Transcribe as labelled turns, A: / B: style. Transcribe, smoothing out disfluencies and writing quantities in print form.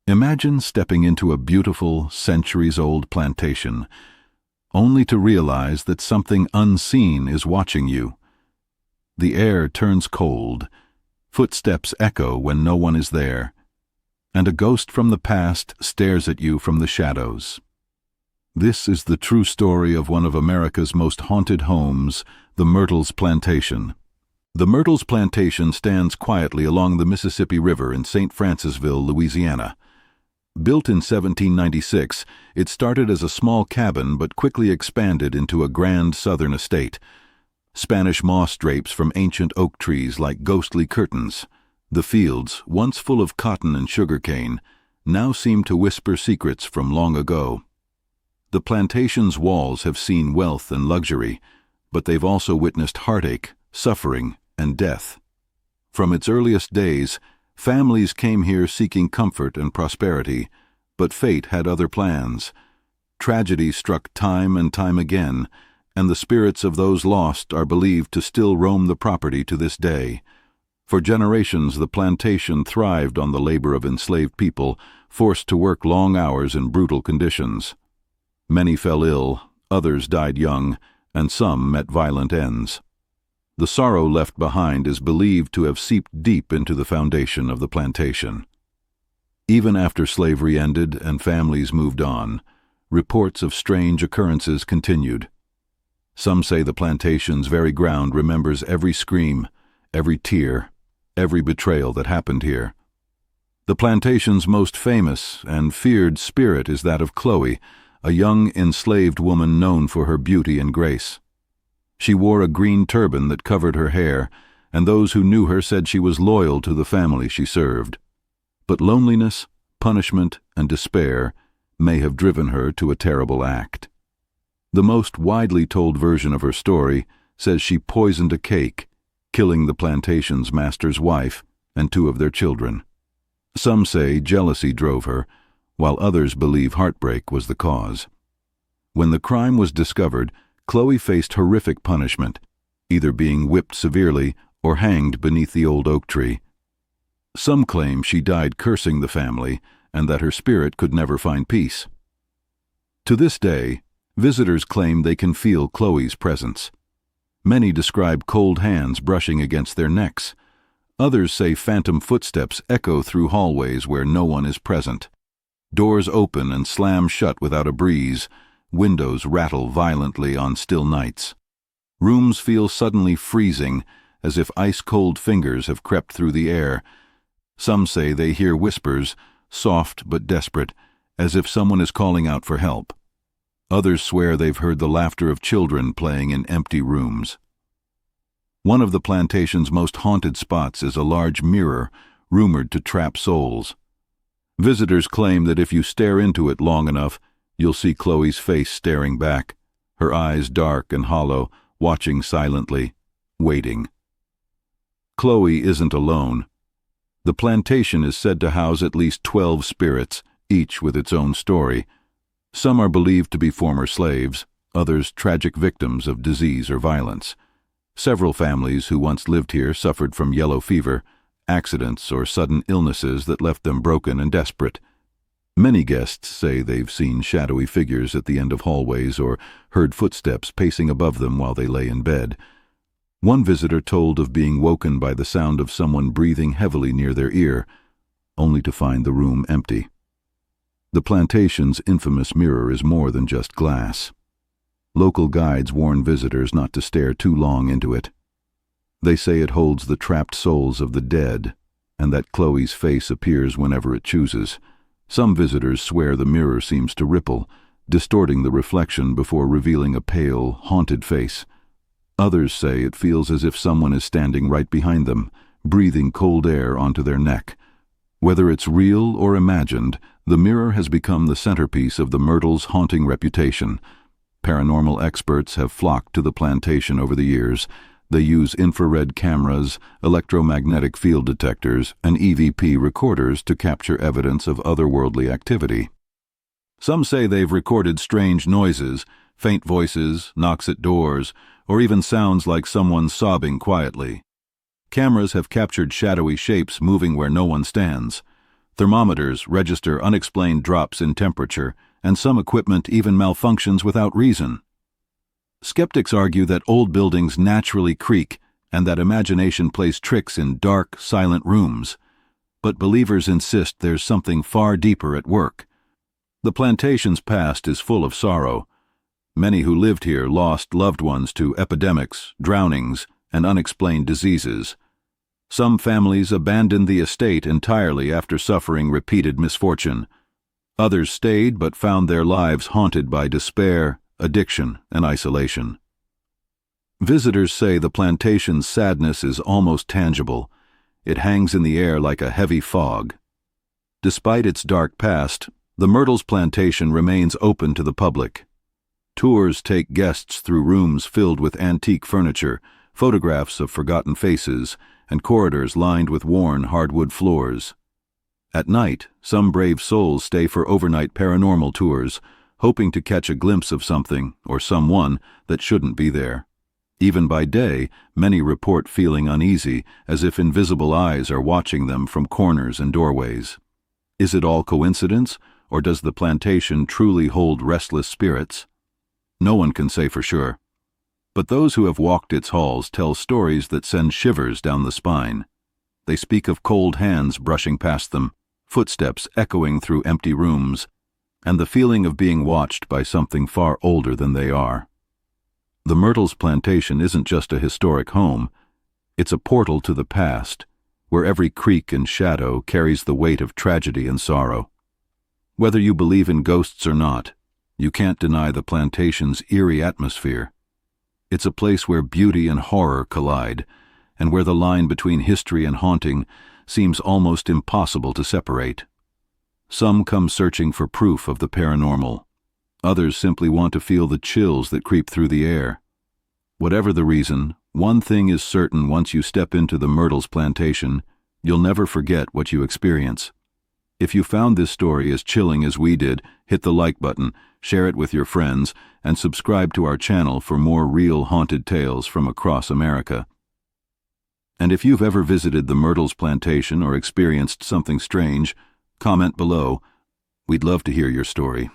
A: Imagine stepping into a beautiful, centuries-old plantation, only to realize that something unseen is watching you. The air turns cold, footsteps echo when no one is there, and a ghost from the past stares at you from the shadows. This is the true story of one of America's most haunted homes, the Myrtles Plantation. The Myrtles Plantation stands quietly along the Mississippi River in St. Francisville, Louisiana. Built in 1796, it started as a small cabin but quickly expanded into a grand southern estate. Spanish moss drapes from ancient oak trees like ghostly curtains. The fields, once full of cotton and sugarcane, now seem to whisper secrets from long ago. The plantation's walls have seen wealth and luxury, but they've also witnessed heartache, suffering, and death. From its earliest days, families came here seeking comfort and prosperity, but fate had other plans. Tragedy struck time and time again, and the spirits of those lost are believed to still roam the property to this day. For generations, the plantation thrived on the labor of enslaved people, forced to work long hours in brutal conditions. Many fell ill, others died young, and some met violent ends. The sorrow left behind is believed to have seeped deep into the foundation of the plantation. Even after slavery ended and families moved on, reports of strange occurrences continued. Some say the plantation's very ground remembers every scream, every tear, every betrayal that happened here. The plantation's most famous and feared spirit is that of Chloe, a young enslaved woman known for her beauty and grace. She wore a green turban that covered her hair, and those who knew her said she was loyal to the family she served. But loneliness, punishment, and despair may have driven her to a terrible act. The most widely told version of her story says she poisoned a cake, killing the plantation's master's wife and 2 of their children. Some say jealousy drove her, while others believe heartbreak was the cause. When the crime was discovered, Chloe faced horrific punishment, either being whipped severely or hanged beneath the old oak tree. Some claim she died cursing the family and that her spirit could never find peace. To this day, visitors claim they can feel Chloe's presence. Many describe cold hands brushing against their necks. Others say phantom footsteps echo through hallways where no one is present. Doors open and slam shut without a breeze. Windows rattle violently on still nights. Rooms feel suddenly freezing, as if ice-cold fingers have crept through the air. Some say they hear whispers, soft but desperate, as if someone is calling out for help. Others swear they've heard the laughter of children playing in empty rooms. One of the plantation's most haunted spots is a large mirror, rumored to trap souls. Visitors claim that if you stare into it long enough, you'll see Chloe's face staring back, her eyes dark and hollow, watching silently, waiting. Chloe isn't alone. The plantation is said to house at least 12 spirits, each with its own story. Some are believed to be former slaves, others tragic victims of disease or violence. Several families who once lived here suffered from yellow fever, accidents or sudden illnesses that left them broken and desperate. Many guests say they've seen shadowy figures at the end of hallways or heard footsteps pacing above them while they lay in bed. One visitor told of being woken by the sound of someone breathing heavily near their ear, only to find the room empty. The plantation's infamous mirror is more than just glass. Local guides warn visitors not to stare too long into it. They say it holds the trapped souls of the dead, and that Chloe's face appears whenever it chooses. Some visitors swear the mirror seems to ripple, distorting the reflection before revealing a pale, haunted face. Others say it feels as if someone is standing right behind them, breathing cold air onto their neck. Whether it's real or imagined, the mirror has become the centerpiece of the Myrtles' haunting reputation. Paranormal experts have flocked to the plantation over the years. They use infrared cameras, electromagnetic field detectors, and EVP recorders to capture evidence of otherworldly activity. Some say they've recorded strange noises, faint voices, knocks at doors, or even sounds like someone sobbing quietly. Cameras have captured shadowy shapes moving where no one stands. Thermometers register unexplained drops in temperature, and some equipment even malfunctions without reason. Skeptics argue that old buildings naturally creak and that imagination plays tricks in dark, silent rooms. But believers insist there's something far deeper at work. The plantation's past is full of sorrow. Many who lived here lost loved ones to epidemics, drownings, and unexplained diseases. Some families abandoned the estate entirely after suffering repeated misfortune. Others stayed but found their lives haunted by despair, addiction, and isolation. Visitors say the plantation's sadness is almost tangible. It hangs in the air like a heavy fog. Despite its dark past, the Myrtles plantation remains open to the public. Tours take guests through rooms filled with antique furniture, photographs of forgotten faces, and corridors lined with worn hardwood floors. At night, some brave souls stay for overnight paranormal tours, hoping to catch a glimpse of something or someone that shouldn't be there. Even by day, many report feeling uneasy, as if invisible eyes are watching them from corners and doorways. Is it all coincidence, or does the plantation truly hold restless spirits? No one can say for sure. But those who have walked its halls tell stories that send shivers down the spine. They speak of cold hands brushing past them, footsteps echoing through empty rooms, and the feeling of being watched by something far older than they are. The Myrtles plantation isn't just a historic home. It's a portal to the past, where every creak and shadow carries the weight of tragedy and sorrow. Whether you believe in ghosts or not, you can't deny the plantation's eerie atmosphere. It's a place where beauty and horror collide, and where the line between history and haunting seems almost impossible to separate. Some come searching for proof of the paranormal. Others simply want to feel the chills that creep through the air. Whatever the reason, one thing is certain: once you step into the Myrtles plantation, you'll never forget what you experience. If you found this story as chilling as we did, hit the like button, share it with your friends, and subscribe to our channel for more real haunted tales from across America. And if you've ever visited the Myrtles plantation or experienced something strange, comment below. We'd love to hear your story.